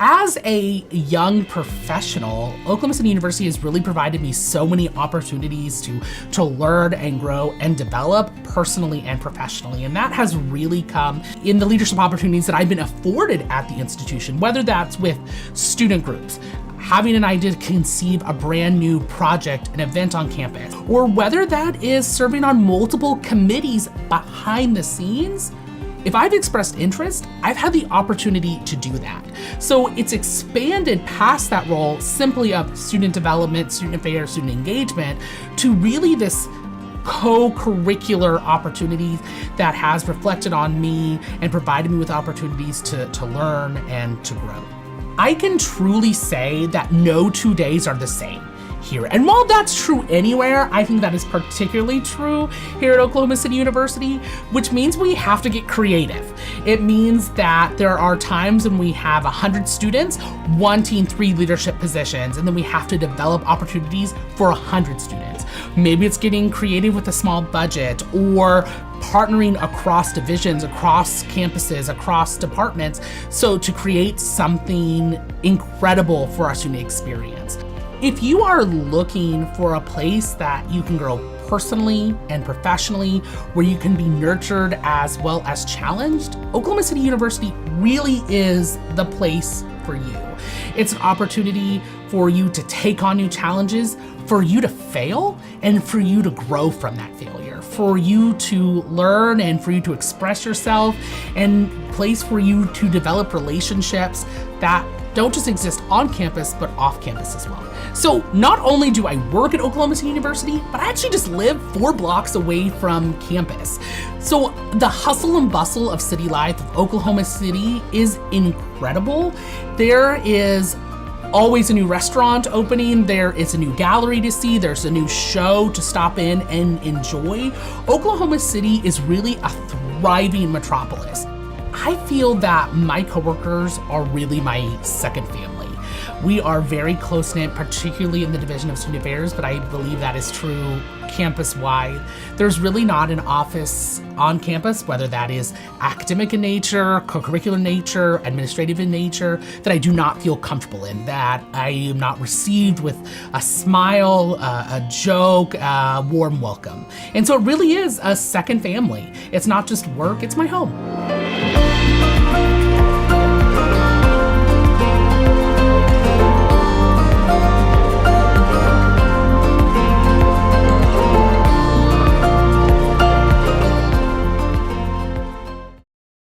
As a young professional, Oklahoma City University has really provided me so many opportunities to learn and grow and develop personally and professionally. And that has really come in the leadership opportunities that I've been afforded at the institution, whether that's with student groups, having an idea to conceive a brand new project, an event on campus, or whether that is serving on multiple committees behind the scenes. If I've expressed interest, I've had the opportunity to do that. So it's expanded past that role simply of student development, student affairs, student engagement, to really this co-curricular opportunity that has reflected on me and provided me with opportunities to learn and to grow. I can truly say that no 2 days are the same here. And while that's true anywhere, I think that is particularly true here at Oklahoma City University, which means we have to get creative. It means that there are times when we have 100 students wanting 3 leadership positions, and then we have to develop opportunities for 100 students. Maybe it's getting creative with a small budget, or partnering across divisions, across campuses, across departments, so to create something incredible for our student experience. If you are looking for a place that you can grow personally and professionally, where you can be nurtured as well as challenged, Oklahoma City University really is the place for you. It's an opportunity for you to take on new challenges, for you to fail, and for you to grow from that failure, for you to learn and for you to express yourself, and a place for you to develop relationships that don't just exist on campus, but off campus as well. So not only do I work at Oklahoma City University, but I actually just live 4 blocks away from campus. So the hustle and bustle of city life of Oklahoma City is incredible. There is always a new restaurant opening, there is a new gallery to see, there's a new show to stop in and enjoy. Oklahoma City is really a thriving metropolis. I feel that my coworkers are really my second family. We are very close-knit, particularly in the Division of Student Affairs, but I believe that is true campus-wide. There's really not an office on campus, whether that is academic in nature, co-curricular nature, administrative in nature, that I do not feel comfortable in, that I am not received with a smile, a joke, a warm welcome. And so it really is a second family. It's not just work, it's my home.